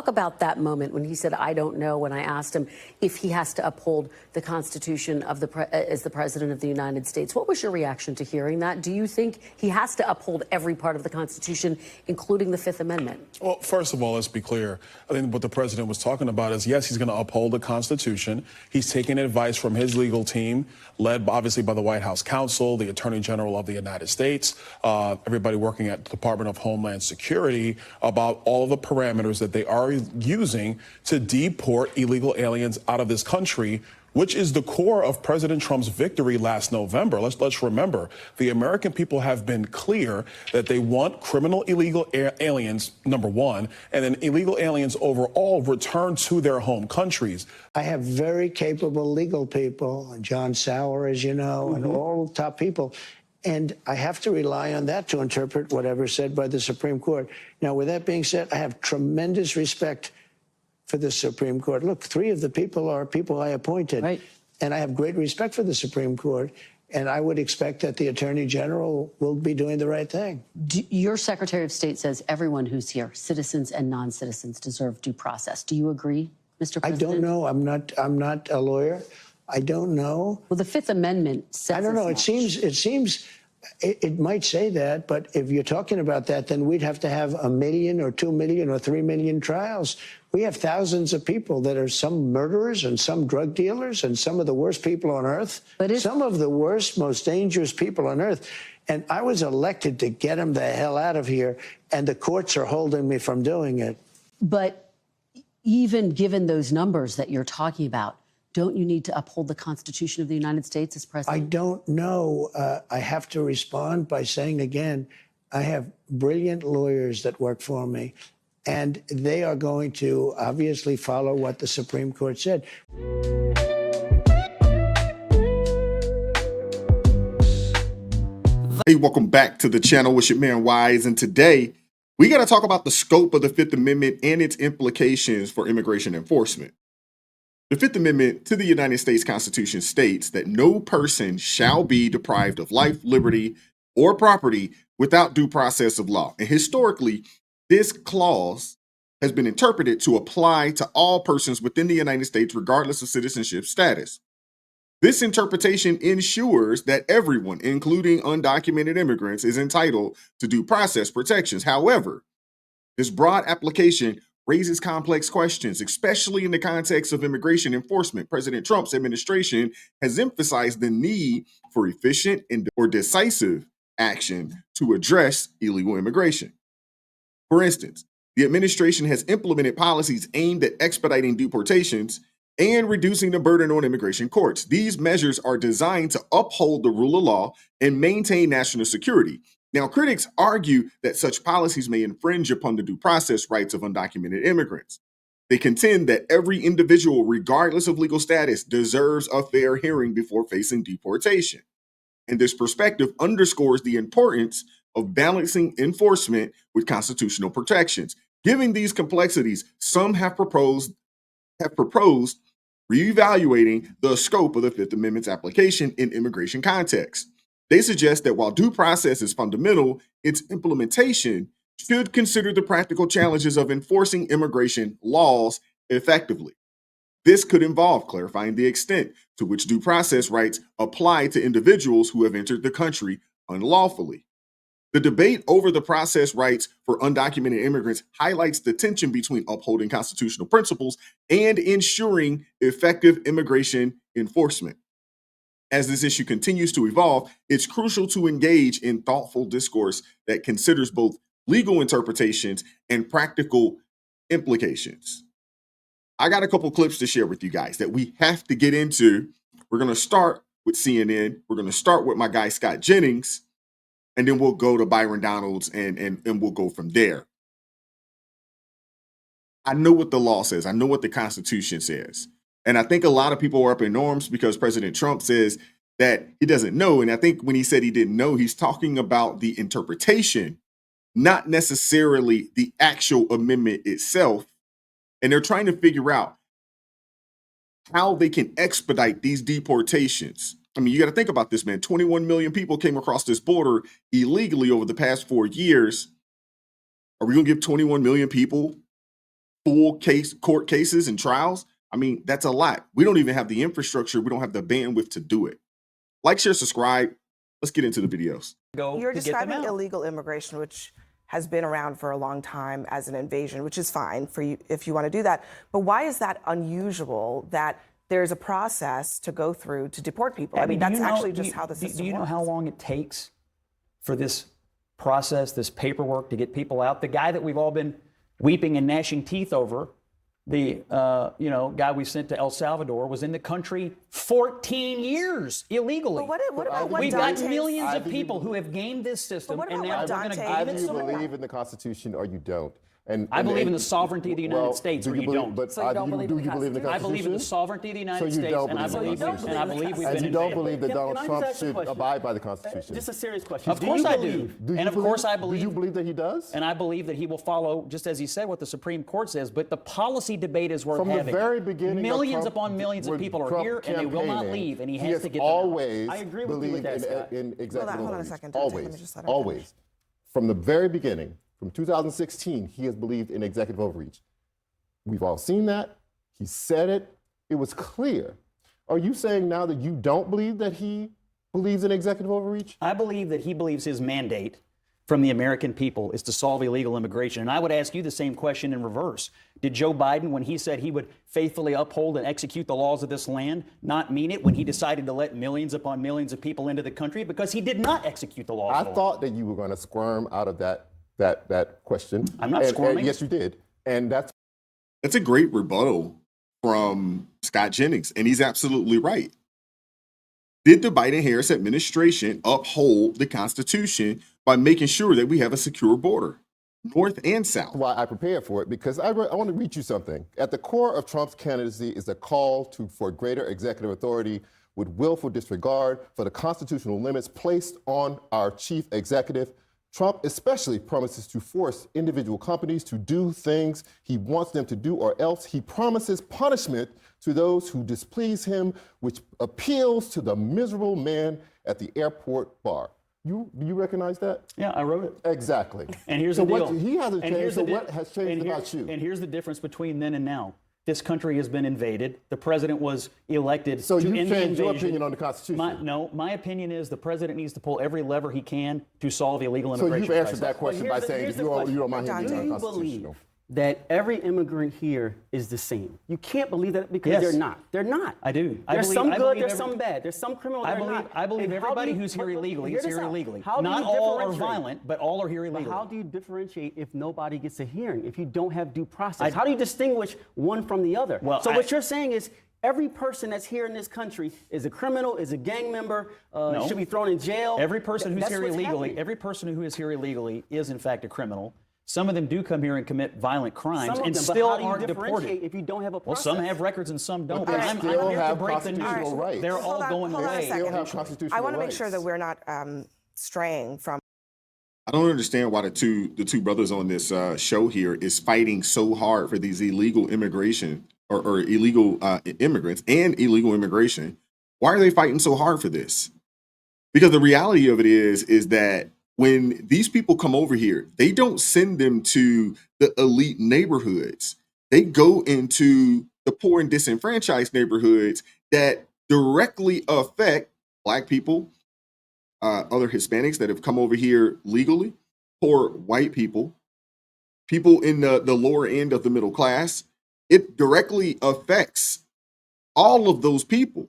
Talk about that moment when he said, "I don't know," when I asked him if he has to uphold the Constitution of as the President of the United States. What was your reaction to hearing that? Do you think he has to uphold every part of the Constitution, including the Fifth Amendment? Well, first of all, let's be clear. I think what the president was talking about is, yes, he's going to uphold the Constitution. He's taking advice from his legal team, led obviously by the White House counsel, the Attorney General of the United States, everybody working at the Department of Homeland Security, about all of the parameters that they are using to deport illegal aliens out of this country, which is the core of President Trump's victory last November. Let's remember, the American people have been clear that they want criminal illegal aliens, number one, and then illegal aliens overall returned to their home countries. I have very capable legal people, John Sauer, as you know, and all top people. And I have to rely on that to interpret whatever's said by the Supreme Court. Now, with that being said, I have tremendous respect for the Supreme Court. Look, 3 of the people are people I appointed. Right. And I have great respect for the Supreme Court. And I would expect that the Attorney General will be doing the right thing. Your Secretary of State says everyone who's here, citizens and non-citizens, deserve due process. Do you agree, Mr. President? I don't know. I'm not a lawyer. I don't know. Well, the Fifth Amendment says I don't know. as It might say that, but if you're talking about that, then we'd have to have 1 million or 2 million or 3 million trials. We have thousands of people that are some murderers and some drug dealers and some of the worst people on earth, some of the worst, most dangerous people on earth. And I was elected to get them the hell out of here, and the courts are holding me from doing it. But even given those numbers that you're talking about, don't you need to uphold the Constitution of the United States as president? I don't know. I have to respond by saying again, I have brilliant lawyers that work for me, and they are going to obviously follow what the Supreme Court said. Hey, welcome back to the channel. It's your man Wise, and today we got to talk about the scope of the Fifth Amendment and its implications for immigration enforcement. The Fifth Amendment to the United States Constitution states that no person shall be deprived of life, liberty, or property without due process of law. And historically, this clause has been interpreted to apply to all persons within the United States, regardless of citizenship status. This interpretation ensures that everyone, including undocumented immigrants, is entitled to due process protections. However, this broad application raises complex questions, especially in the context of immigration enforcement. President Trump's administration has emphasized the need for efficient or decisive action to address illegal immigration. For instance, the administration has implemented policies aimed at expediting deportations and reducing the burden on immigration courts. These measures are designed to uphold the rule of law and maintain national security. Now, critics argue that such policies may infringe upon the due process rights of undocumented immigrants. They contend that every individual, regardless of legal status, deserves a fair hearing before facing deportation. And this perspective underscores the importance of balancing enforcement with constitutional protections. Given these complexities, some have proposed reevaluating the scope of the Fifth Amendment's application in immigration context. They suggest that while due process is fundamental, its implementation should consider the practical challenges of enforcing immigration laws effectively. This could involve clarifying the extent to which due process rights apply to individuals who have entered the country unlawfully. The debate over the process rights for undocumented immigrants highlights the tension between upholding constitutional principles and ensuring effective immigration enforcement. As this issue continues to evolve, it's crucial to engage in thoughtful discourse that considers both legal interpretations and practical implications. I got a couple clips to share with you guys that we have to get into. We're going to start with CNN. We're going to start with my guy, Scott Jennings, and then we'll go to Byron Donalds and we'll go from there. I know what the law says. I know what the Constitution says. And I think a lot of people are up in arms because President Trump says that he doesn't know. And I think when he said he didn't know, he's talking about the interpretation, not necessarily the actual amendment itself. And they're trying to figure out how they can expedite these deportations. I mean, you got to think about this, man. 21 million people came across this border illegally over the past 4 years. Are we going to give 21 million people full court cases and trials. I mean, that's a lot. We don't even have the infrastructure. We don't have the bandwidth to do it. Like, share, subscribe. Let's get into the videos. You're describing illegal immigration, which has been around for a long time, as an invasion, which is fine for you if you want to do that. But why is that unusual that there's a process to go through to deport people? I mean, that's actually just how the system works. Do you know how long it takes for this process, this paperwork to get people out? The guy that we've all been weeping and gnashing teeth over, the guy we sent to El Salvador, was in the country 14 years illegally. But what about what We've got Dante's- millions of people who have gamed this system, what and about now what we're going to Dante- give it Either you some more. believe in the Constitution or you don't. I believe in the sovereignty of the United States, or you don't. But So you don't believe in the do you believe in the I Constitution? believe in the sovereignty of the United So you States, don't and I believe in the believe, Constitution. and I believe we've And been you don't invaded. believe that Donald Can I Trump just ask a should question? abide by the Constitution? Just a serious question. Of course I do. And Of course I Do believe. you believe that he does? And I believe that he will follow, just as he said, what the Supreme Court says. But the policy debate is worth From having. the very beginning, millions of Trump, upon millions of when people are Trump here, and they will not campaigning, leave, and he he has to get them out. always I agree with you with believed that, Scott. in executive Hold on a overreach. second, Dante. Let me Always, just let him always. finish. From the very beginning, from 2016, he has believed in executive overreach. We've all seen that. He said it. It was clear. Are you saying now that you don't believe that he believes in executive overreach? I believe that he believes his mandate from the American people is to solve illegal immigration. And I would ask you the same question in reverse. Did Joe Biden, when he said he would faithfully uphold and execute the laws of this land, not mean it when he decided to let millions upon millions of people into the country? Because he did not execute the laws. I of the land. thought that you were going to squirm out of that question. I'm not And squirming. yes, you did. And that's That's a great rebuttal from Scott Jennings, and he's absolutely right. Did the Biden-Harris administration uphold the Constitution by making sure that we have a secure border, north and south? why I prepared for it, because I want to read you something. At the core of Trump's candidacy is a call for greater executive authority with willful disregard for the constitutional limits placed on our chief executive. Trump especially promises to force individual companies to do things he wants them to do, or else he promises punishment to those who displease him, which appeals to the miserable man at the airport bar. Do you recognize that? Yeah, I wrote it. Exactly. And here's so the deal. what he hasn't And changed. here's So the what di- has changed and here- about you? And here's the difference between then and now. This country has been invaded. The president was elected So to you end the changed your invasion. opinion on the Constitution? My opinion is the president needs to pull every lever he can to solve illegal So immigration. you've answered crisis. that question by here's the- saying here's that the you question. don't mind him being Do you unconstitutional. That every immigrant here is the same. You can't believe that because Yes. they're not. They're not. I do. I There's believe- some I good, believe there's every- some bad. There's some criminal, I they're believe, not. I believe And how do everybody you- who's here but- illegally hear is this here out. illegally. How do Not you all are differentiate? violent, but all are here But illegally. how do you differentiate if nobody gets a hearing, if you don't have due process? How do you distinguish one from the other? Well, so what you're saying is every person that's here in this country is a criminal, is a gang member, No. should be thrown in jail. Every person who's That's here what's illegally, happening. every person who is here illegally is in fact a criminal. Some of them do come here and commit violent crimes Some of and them, but still how do you aren't differentiate deported. if you don't have a Well, process? some have records and some don't. But they I'm still here to have break the news. constitutional rights. They're all Hold on, going hold on a away. second. Still have constitutional I want to make rights. sure that we're not straying from. I don't understand why the two brothers on this show here is fighting so hard for these illegal immigration or illegal immigrants and illegal immigration. Why are they fighting so hard for this? Because the reality of it is that when these people come over here, they don't send them to the elite neighborhoods. They go into the poor and disenfranchised neighborhoods that directly affect Black people, other Hispanics that have come over here legally, poor white people, people in the lower end of the middle class. It directly affects all of those people.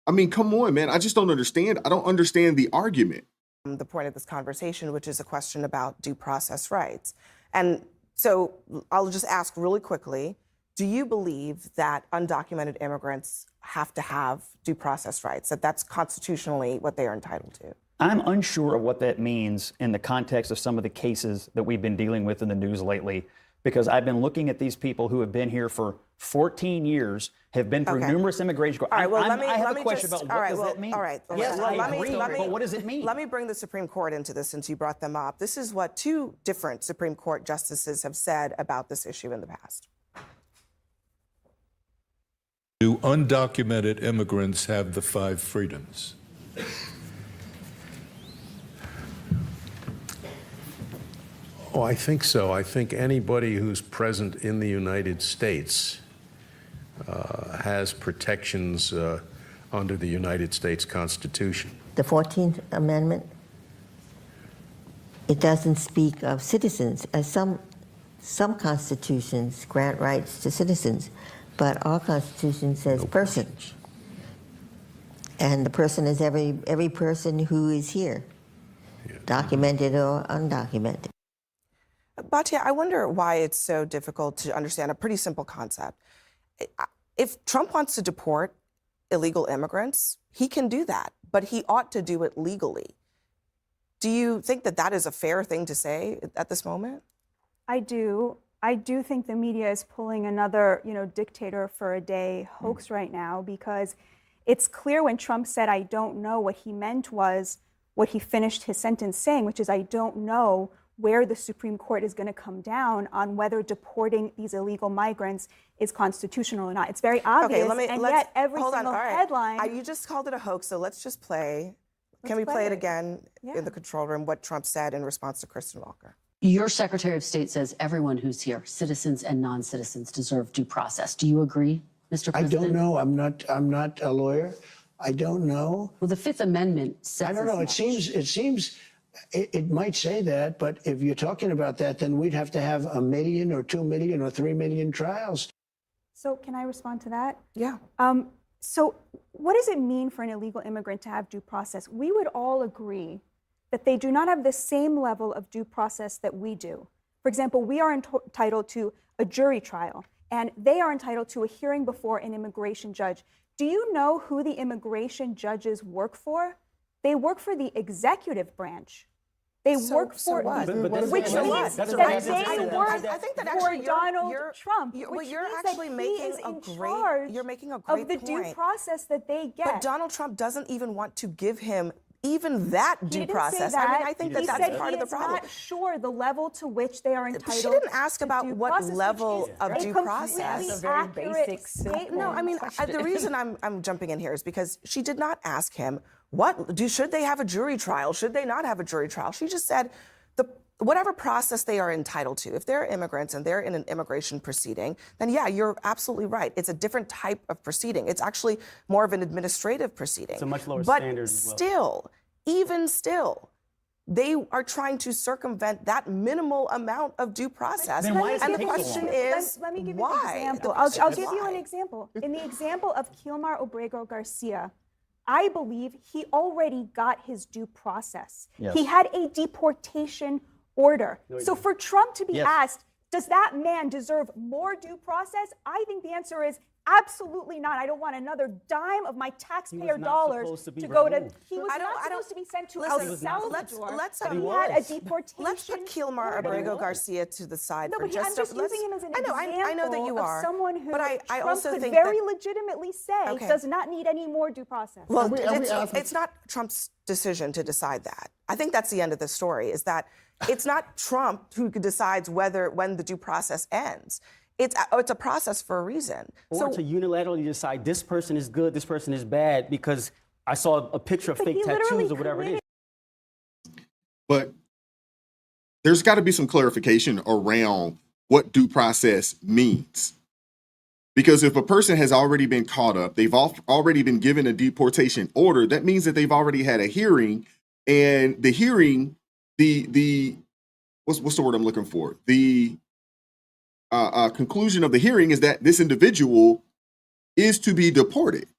I mean, come on, man. I just don't understand. I don't understand the argument. The point of this conversation, which is a question about due process rights. And so I'll just ask really quickly, do you believe that undocumented immigrants have to have due process rights, that that's constitutionally what they are entitled to? I'm unsure of what that means in the context of some of the cases that we've been dealing with in the news lately, because I've been looking at these people who have been here for 14 years, have been through Okay. numerous immigration. All right, well, I have a question about what does that mean? All right. Yes, Well, I agree, but what does it mean? Let me bring the Supreme Court into this since you brought them up. This is what two different Supreme Court justices have said about this issue in the past. Do undocumented immigrants have the 5 freedoms? Oh, I think so. I think anybody who's present in the United States has protections under the United States Constitution. The 14th Amendment, it doesn't speak of citizens, as some constitutions grant rights to citizens, but our Constitution says person. And the person is every person who is here, documented or undocumented. Batya, I wonder why it's so difficult to understand a pretty simple concept. If Trump wants to deport illegal immigrants, he can do that, but he ought to do it legally. Do you think that that is a fair thing to say at this moment? I do. I do think the media is pulling another, dictator for a day hoax right now, because it's clear when Trump said, I don't know, what he meant was what he finished his sentence saying, which is, I don't know where the Supreme Court is going to come down on whether deporting these illegal migrants is constitutional or not. It's very obvious, yet every single headline... You just called it a hoax, so let's just play. Can we play it again in the control room, what Trump said in response to Kristen Walker? Your Secretary of State says everyone who's here, citizens and non-citizens, deserve due process. Do you agree, Mr. President? I don't know. I'm not a lawyer. I don't know. Well, the Fifth Amendment says... I don't know. It seems it might say that, but if you're talking about that, then we'd have to have 1 million or 2 million or 3 million trials. So can I respond to that? Yeah. So what does it mean for an illegal immigrant to have due process? We would all agree that they do not have the same level of due process that we do. For example, we are entitled to a jury trial, and they are entitled to a hearing before an immigration judge. Do you know who the immigration judges work for? They work for the executive branch. They work for what? Which means that they work for Donald Trump. You're actually making a great point of the due process that they get. But Donald Trump doesn't even want to give him even that due process. I think that's part of the problem. He's not sure the level to which they are entitled. She didn't ask about what level of due process. That's a very basic statement. No, the reason I'm jumping in here is because she did not ask him should they have a jury trial? Should they not have a jury trial? She just said whatever process they are entitled to. If they're immigrants and they're in an immigration proceeding, then yeah, you're absolutely right. It's a different type of proceeding. It's actually more of an administrative proceeding. It's a much lower standard as well. Even still, they are trying to circumvent that minimal amount of due process. Then why is and it the question is, let me give why? you an example. I'll give you an example. In the example of Kilmar Obrego Garcia, I believe he already got his due process. Yes. He had a deportation order. So for Trump to be asked, does that man deserve more due process? I think the answer is absolutely not. I don't want another dime of my taxpayer dollars to go to. He was not supposed to be sent to El Salvador. He had a deportation. Let's put Kilmar Abrego Garcia to the side for just I'm just using him as an example I know that you are, of someone who but I Trump also could think very legitimately say Okay. does not need any more due process. Well, it's not Trump's decision to decide that. I think that's the end of the story, is that it's not Trump who decides when the due process ends. It's a process for a reason. Or to unilaterally decide this person is good, this person is bad, because I saw a picture of fake tattoos or whatever it is. But there's got to be some clarification around what due process means. Because if a person has already been caught up, they've already been given a deportation order, that means that they've already had a hearing, and the hearing, what's the word I'm looking for? The conclusion of the hearing is that this individual is to be deported.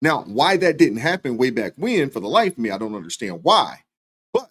Now, why that didn't happen way back when, for the life of me, I don't understand why. But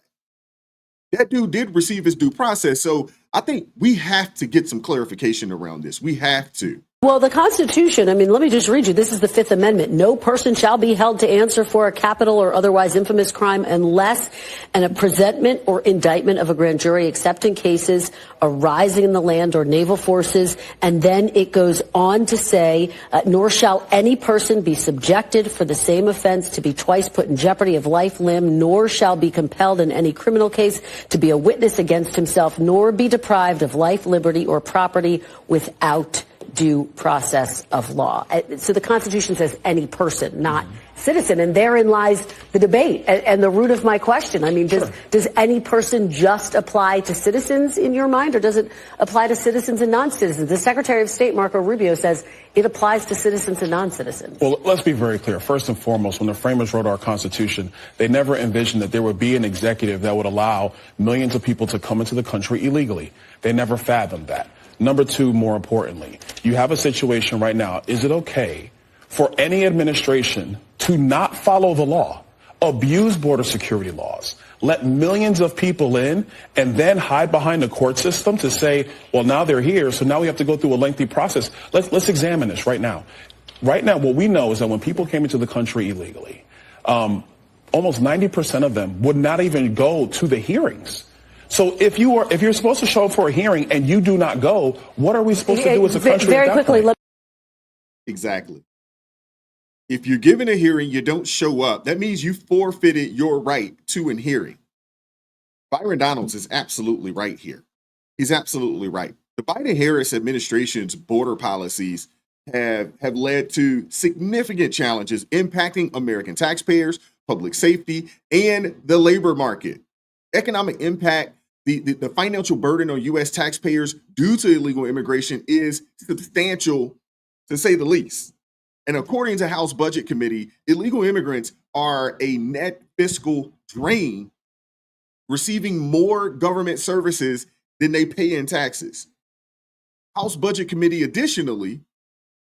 that dude did receive his due process. So I think we have to get some clarification around this. We have to. Well, the Constitution, let me just read you. This is the Fifth Amendment. No person shall be held to answer for a capital or otherwise infamous crime unless a presentment or indictment of a grand jury, except in cases arising in the land or naval forces. And then it goes on to say, nor shall any person be subjected for the same offense to be twice put in jeopardy of life, limb, nor shall be compelled in any criminal case to be a witness against himself, nor be deprived of life, liberty, or property without due process of law. So the Constitution says any person, not citizen. And therein lies the debate and the root of my question. I mean, does any person just apply to citizens in your mind, or does it apply to citizens and non-citizens? The Secretary of State, Marco Rubio, says it applies to citizens and non-citizens. Well, let's be very clear. First and foremost, when the framers wrote our Constitution, they never envisioned that there would be an executive that would allow millions of people to come into the country illegally. They never fathomed that. Number two, more importantly, you have a situation right now. Is it okay for any administration to not follow the law, abuse border security laws, let millions of people in, and then hide behind the court system to say, well, now they're here, so now we have to go through a lengthy process? Let's examine this right now. Right now, what we know is that when people came into the country illegally, almost 90% of them would not even go to the hearings. So if you're supposed to show up for a hearing and you do not go, what are we supposed to do as a country? Very quickly. Exactly. If you're given a hearing, you don't show up. That means you forfeited your right to an hearing. Byron Donalds is absolutely right here. He's absolutely right. The Biden-Harris administration's border policies have led to significant challenges impacting American taxpayers, public safety, and the labor market. Economic impact, the financial burden on U.S. taxpayers due to illegal immigration is substantial, to say the least. And according to House Budget Committee, illegal immigrants are a net fiscal drain, receiving more government services than they pay in taxes. House Budget Committee, additionally,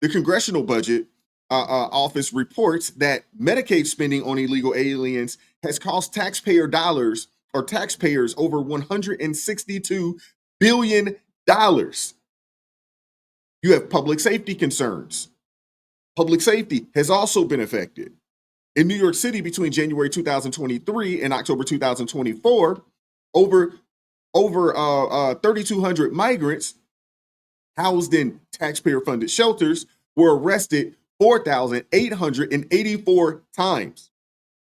the Congressional Budget Office reports that Medicaid spending on illegal aliens has cost taxpayer dollars or taxpayers over $162 billion. You have public safety concerns. Public safety has also been affected. In New York City, between January 2023 and October 2024, over 3,200 migrants housed in taxpayer-funded shelters were arrested 4,884 times.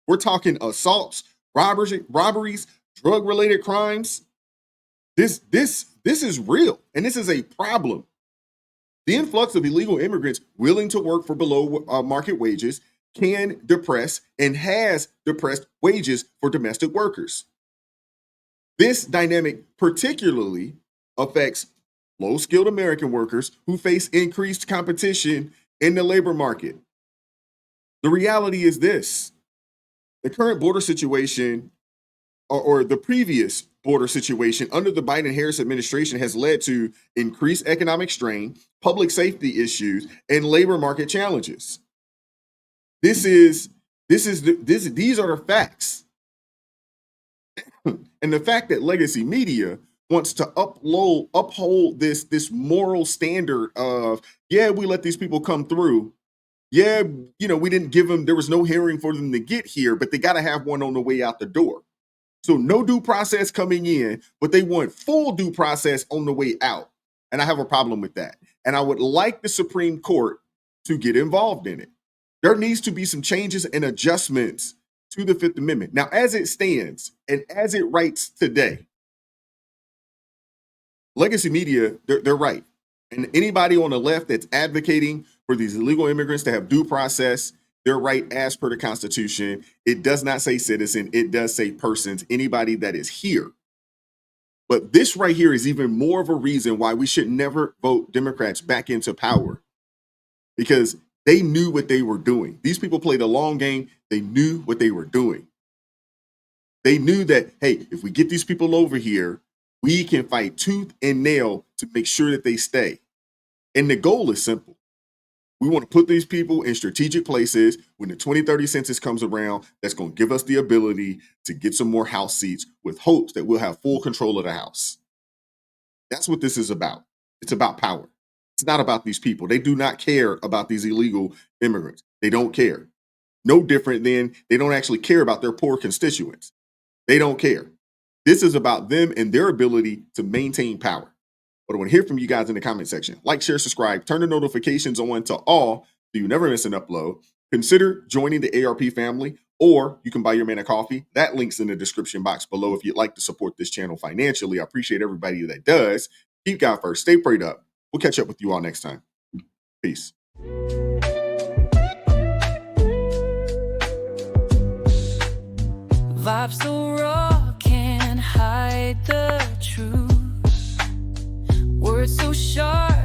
We're talking assaults, robberies, drug-related crimes. This is real, and this is a problem. The influx of illegal immigrants willing to work for below market wages can depress and has depressed wages for domestic workers. This dynamic particularly affects low-skilled American workers who face increased competition in the labor market. The reality is this: the current border situation or the previous border situation under the Biden-Harris administration has led to increased economic strain, public safety issues, and labor market challenges. These are the facts. And the fact that legacy media wants to uphold this moral standard of, yeah, we let these people come through. Yeah, we didn't give them, there was no hearing for them to get here, but they got to have one on the way out the door. So no due process coming in, but they want full due process on the way out. And I have a problem with that. And I would like the Supreme Court to get involved in it. There needs to be some changes and adjustments to the Fifth Amendment. Now, as it stands and as it writes today, legacy media, they're right. And anybody on the left that's advocating for these illegal immigrants to have due process, they're right as per the Constitution. It does not say citizen. It does say persons, anybody that is here. But this right here is even more of a reason why we should never vote Democrats back into power, because they knew what they were doing. These people played a long game. They knew what they were doing. They knew that, hey, if we get these people over here, we can fight tooth and nail to make sure that they stay. And the goal is simple. We want to put these people in strategic places when the 2030 census comes around. That's going to give us the ability to get some more House seats with hopes that we'll have full control of the House. That's what this is about. It's about power. It's not about these people. They do not care about these illegal immigrants. They don't care. No different than they don't actually care about their poor constituents. They don't care. This is about them and their ability to maintain power. But I want to hear from you guys in the comment section. Like, share, subscribe, turn the notifications on to all so you never miss an upload. Consider joining the ARP family, or you can buy your man a coffee. That link's in the description box below if you'd like to support this channel financially. I appreciate everybody that does. Keep God first. Stay prayed up. We'll catch up with you all next time. Peace. Vibe so raw, can't hide the truth. Words so sharp.